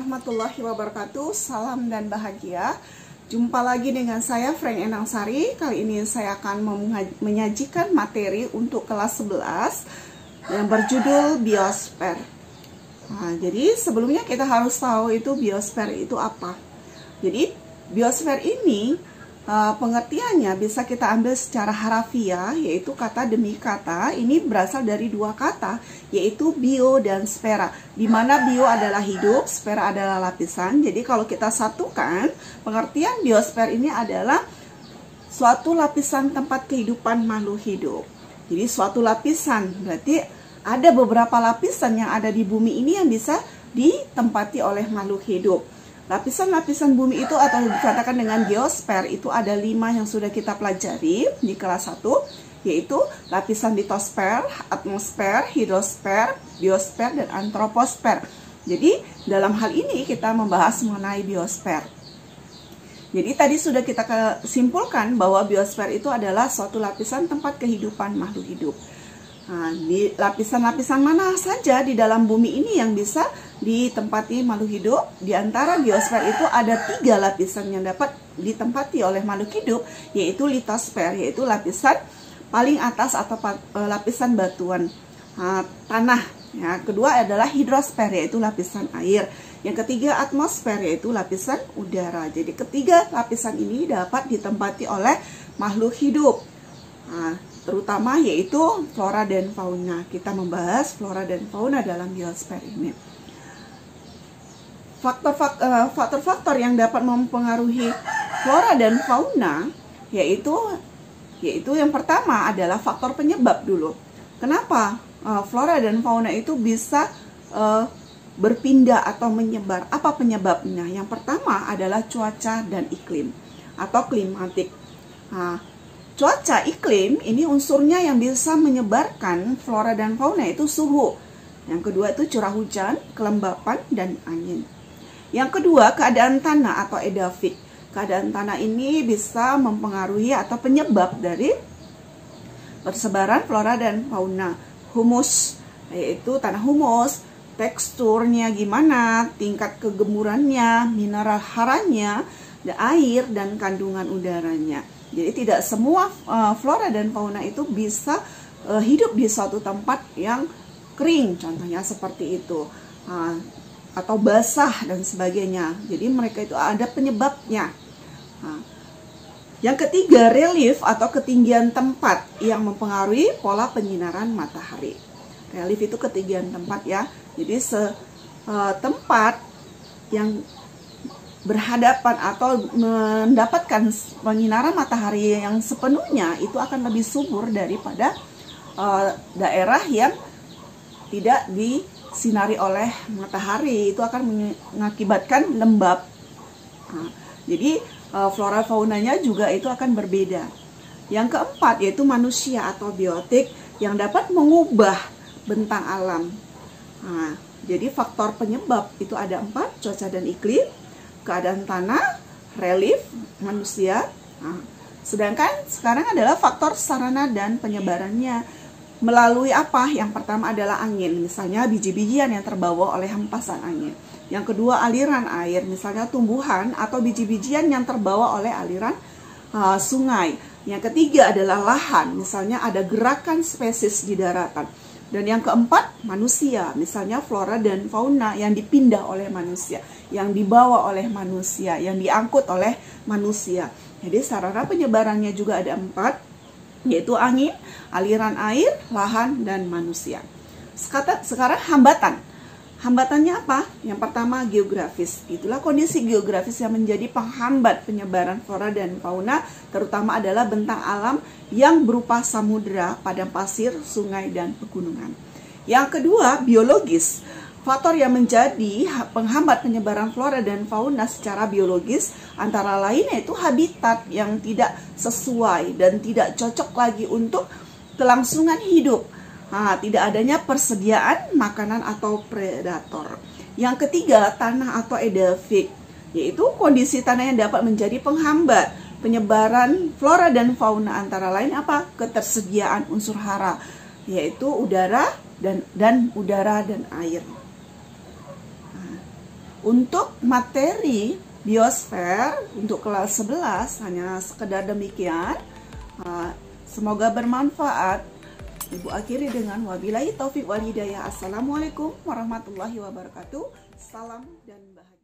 warahmatullahi wabarakatuh. Salam dan bahagia. Jumpa lagi dengan saya Frank Endang Sari. Kali ini saya akan menyajikan materi untuk kelas 11 yang berjudul biosfer. Jadi sebelumnya kita harus tahu itu biosfer itu apa. Jadi biosfer ini pengertiannya bisa kita ambil secara harafiah, yaitu kata demi kata. Ini berasal dari dua kata, yaitu bio dan sfera, di mana bio adalah hidup, sfera adalah lapisan. Jadi kalau kita satukan, pengertian biosfer ini adalah suatu lapisan tempat kehidupan makhluk hidup. Jadi suatu lapisan berarti ada beberapa lapisan yang ada di bumi ini yang bisa ditempati oleh makhluk hidup. Lapisan-lapisan bumi itu atau dikatakan dengan geosfer itu ada 5 yang sudah kita pelajari di kelas 1, yaitu lapisan litosfer, atmosfer, hidrosfer, biosfer, dan antroposfer. Jadi dalam hal ini kita membahas mengenai biosfer. Jadi tadi sudah kita simpulkan bahwa biosfer itu adalah suatu lapisan tempat kehidupan makhluk hidup. Di lapisan-lapisan mana saja di dalam bumi ini yang bisa ditempati makhluk hidup? Di antara biosfer itu ada 3 lapisan yang dapat ditempati oleh makhluk hidup, yaitu litosfer, yaitu lapisan paling atas atau lapisan batuan tanah. Ya, kedua adalah hidrosfer, yaitu lapisan air. Yang ketiga atmosfer, yaitu lapisan udara. Jadi ketiga lapisan ini dapat ditempati oleh makhluk hidup. Terutama yaitu flora dan fauna. Kita membahas flora dan fauna dalam biosfer ini. Faktor-faktor yang dapat mempengaruhi flora dan fauna yaitu yang pertama adalah faktor penyebab dulu. Kenapa flora dan fauna itu bisa berpindah atau menyebar? Apa penyebabnya? Yang pertama adalah cuaca dan iklim atau klimatik. Cuaca iklim ini unsurnya yang bisa menyebarkan flora dan fauna itu suhu. Yang kedua itu curah hujan, kelembapan, dan angin. Yang kedua keadaan tanah atau edafik. Keadaan tanah ini bisa mempengaruhi atau penyebab dari persebaran flora dan fauna. Humus, yaitu tanah humus, teksturnya gimana, tingkat kegemurannya, mineral haranya, air, dan kandungan udaranya. Jadi tidak semua flora dan fauna itu bisa hidup di suatu tempat yang kering, contohnya seperti itu, atau basah dan sebagainya. Jadi mereka itu ada penyebabnya. Yang ketiga, relief atau ketinggian tempat yang mempengaruhi pola penyinaran matahari. Relief itu ketinggian tempat ya. Jadi tempat yang berhadapan atau mendapatkan penyinaran matahari yang sepenuhnya itu akan lebih subur daripada daerah yang tidak disinari oleh matahari. Itu akan mengakibatkan lembab. Jadi flora faunanya juga itu akan berbeda. Yang keempat yaitu manusia atau biotik yang dapat mengubah bentang alam. Jadi faktor penyebab itu ada 4, cuaca dan iklim, keadaan tanah, relief, manusia. Sedangkan sekarang adalah faktor sarana dan penyebarannya. Melalui apa? Yang pertama adalah angin, misalnya biji-bijian yang terbawa oleh hempasan angin. Yang kedua aliran air, misalnya tumbuhan atau biji-bijian yang terbawa oleh aliran sungai. Yang ketiga adalah lahan, misalnya ada gerakan spesies di daratan. Dan yang keempat, manusia, misalnya flora dan fauna yang dipindah oleh manusia, yang dibawa oleh manusia, yang diangkut oleh manusia. Jadi sarana penyebarannya juga ada 4, yaitu angin, aliran air, lahan, dan manusia. Sekarang hambatan. Hambatannya apa? Yang pertama geografis. Itulah kondisi geografis yang menjadi penghambat penyebaran flora dan fauna, terutama adalah bentang alam yang berupa samudera, padang pasir, sungai, dan pegunungan. Yang kedua, biologis. Faktor yang menjadi penghambat penyebaran flora dan fauna secara biologis antara lain yaitu habitat yang tidak sesuai dan tidak cocok lagi untuk kelangsungan hidup. Tidak adanya persediaan makanan atau predator. Yang ketiga, tanah atau edafik, yaitu kondisi tanah yang dapat menjadi penghambat penyebaran flora dan fauna antara lain apa? Ketersediaan unsur hara, yaitu udara dan udara dan air. Untuk materi biosfer untuk kelas 11 hanya sekedar demikian. Semoga bermanfaat. Ibu akhiri dengan wabillahi taufik wal hidayah. Assalamualaikum warahmatullahi wabarakatuh. Salam dan bahagia.